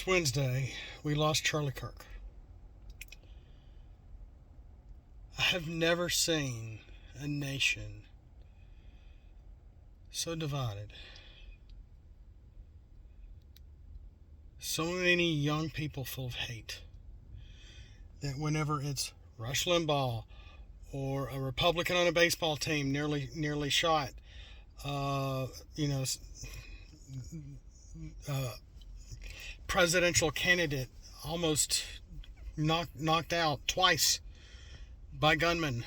Wednesday, we lost Charlie Kirk. I have never seen a nation so divided. So many young people full of hate that whenever it's Rush Limbaugh or a Republican on a baseball team nearly shot, presidential candidate almost knocked out twice by gunmen.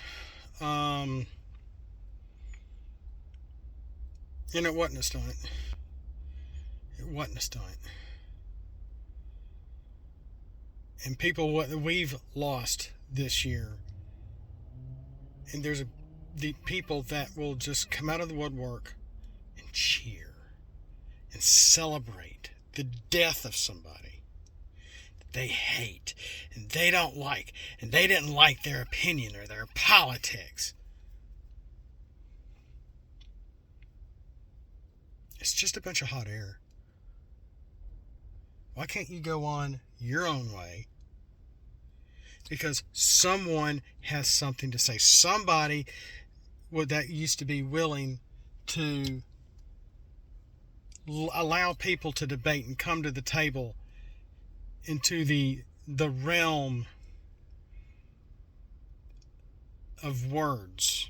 And it wasn't a stunt. It wasn't a stunt. And people, what we've lost this year, and there's the people that will just come out of the woodwork and cheer and celebrate the death of somebody that they hate and they don't like, and they didn't like their opinion or their politics. It's just a bunch of hot air. Why can't you go on your own way? Because someone has something to say. Somebody that used to be willing to allow people to debate and come to the table into the realm of words.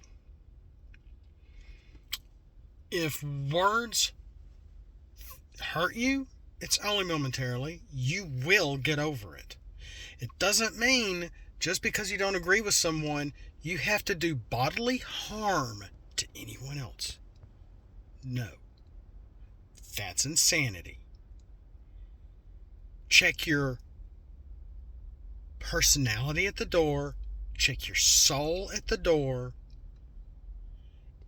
If words hurt you, it's only momentarily. You will get over it. It doesn't mean just because you don't agree with someone, you have to do bodily harm to anyone else. No. That's insanity. Check your personality at the door. Check your soul at the door.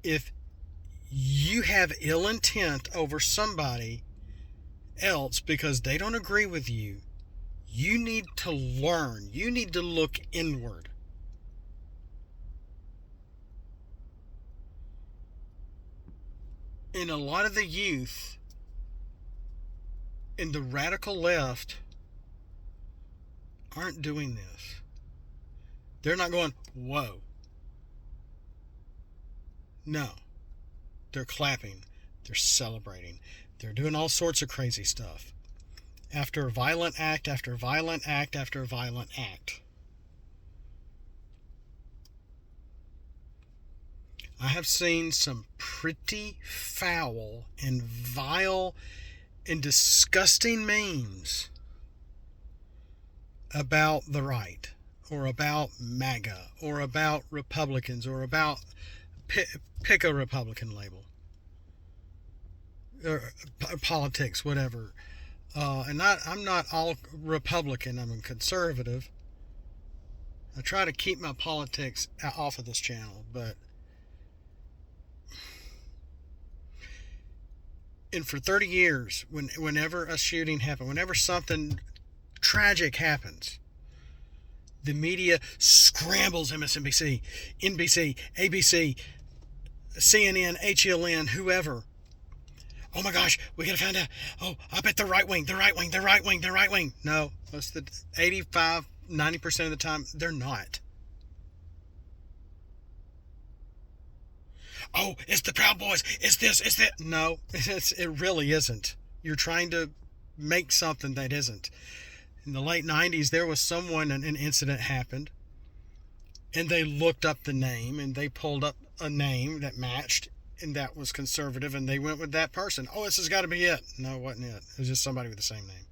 If you have ill intent over somebody else because they don't agree with you, you need to learn. You need to look inward. And a lot of the youth in the radical left aren't doing this. They're not going, whoa. No. They're clapping. They're celebrating. They're doing all sorts of crazy stuff. After violent act, after violent act, after violent act. I have seen some pretty foul and vile and disgusting memes about the right, or about MAGA, or about Republicans, or about pick a Republican label, or politics, whatever. And I'm not all Republican. I'm a conservative. I try to keep my politics off of this channel, but and for 30 years, whenever a shooting happened, whenever something tragic happens, the media scrambles MSNBC, NBC, ABC, CNN, HLN, whoever. Oh my gosh, we gotta find out. Oh, I bet the right wing. No, most of the 85, 90% of the time, they're not. Oh, it's the Proud Boys. It's this, it's that. No, it really isn't. You're trying to make something that isn't. In the late 90s, there was someone, an incident happened, and they looked up the name, and they pulled up a name that matched, and that was conservative, and they went with that person. Oh, this has got to be it. No, it wasn't it. It was just somebody with the same name.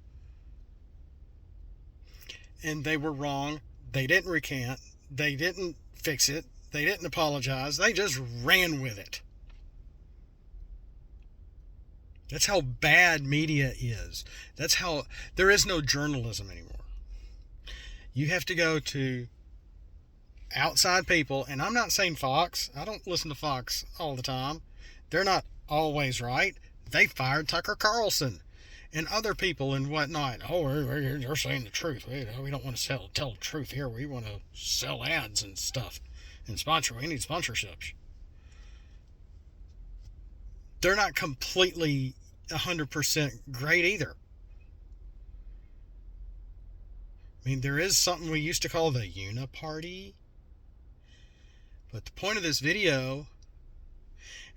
And they were wrong. They didn't recant. They didn't fix it. They didn't apologize. They just ran with it. That's how bad media is. That's how there is no journalism anymore. You have to go to outside people, and I'm not saying Fox. I don't listen to Fox all the time. They're not always right. They fired Tucker Carlson and other people and whatnot. Oh, they're saying the truth. We don't want to tell the truth here. We want to sell ads and stuff and sponsor. We need sponsorships. They're not completely 100% great either. I mean, there is something we used to call the uniparty. But the point of this video,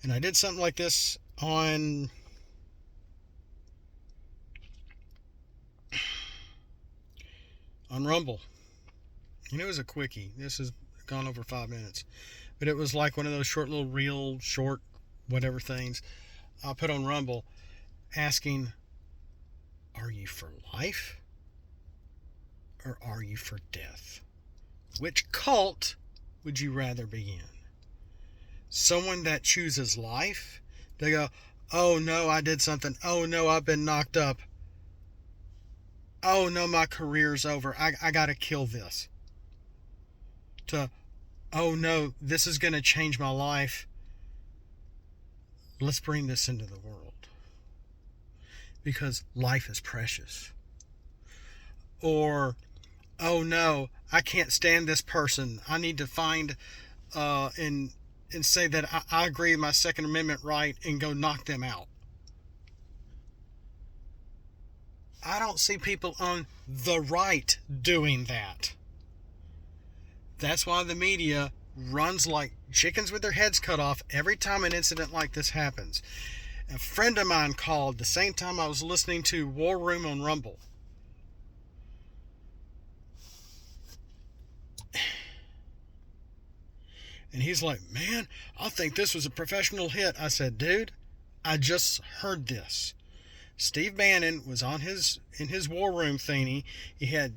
and I did something like this on Rumble. And it was a quickie. This has gone over 5 minutes. But it was like one of those short little reel, short whatever things I put on Rumble asking, are you for life or are you for death? Which cult would you rather be in? Someone that chooses life, they go, oh no, I did something. Oh no, I've been knocked up. Oh no, my career's over. I gotta kill this. To, oh no, this is gonna change my life. Let's bring this into the world. Because life is precious. Or, oh no, I can't stand this person. I need to find and say that I agree with my Second Amendment right and go knock them out. I don't see people on the right doing that. That's why the media runs like chickens with their heads cut off every time an incident like this happens. A friend of mine called the same time I was listening to War Room on Rumble. And he's like, man, I think this was a professional hit. I said, dude, I just heard this. Steve Bannon was in his War Room thingy. He had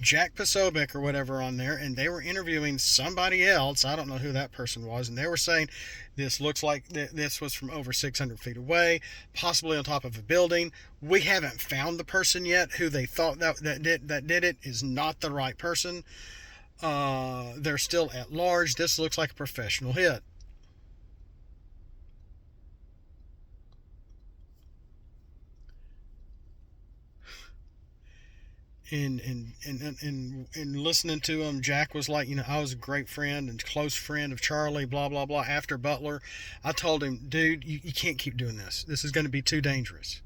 Jack Posobiec or whatever on there, and they were interviewing somebody else. I don't know who that person was, and they were saying this looks like this was from over 600 feet away, possibly on top of a building. We haven't found the person yet. Who they thought that did it is not the right person. They're still at large. This looks like a professional hit. And listening to him, Jack was like, I was a great friend and close friend of Charlie, blah, blah, blah. After Butler, I told him, dude, you can't keep doing this. This is going to be too dangerous.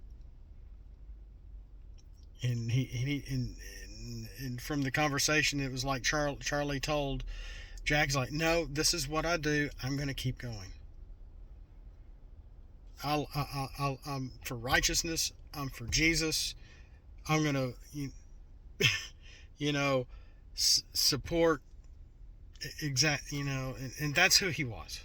And and from the conversation, it was like Charlie told Jack's like, no, this is what I do. I'm going to keep going. I'm for righteousness. I'm for Jesus. I'm going to, support and that's who he was.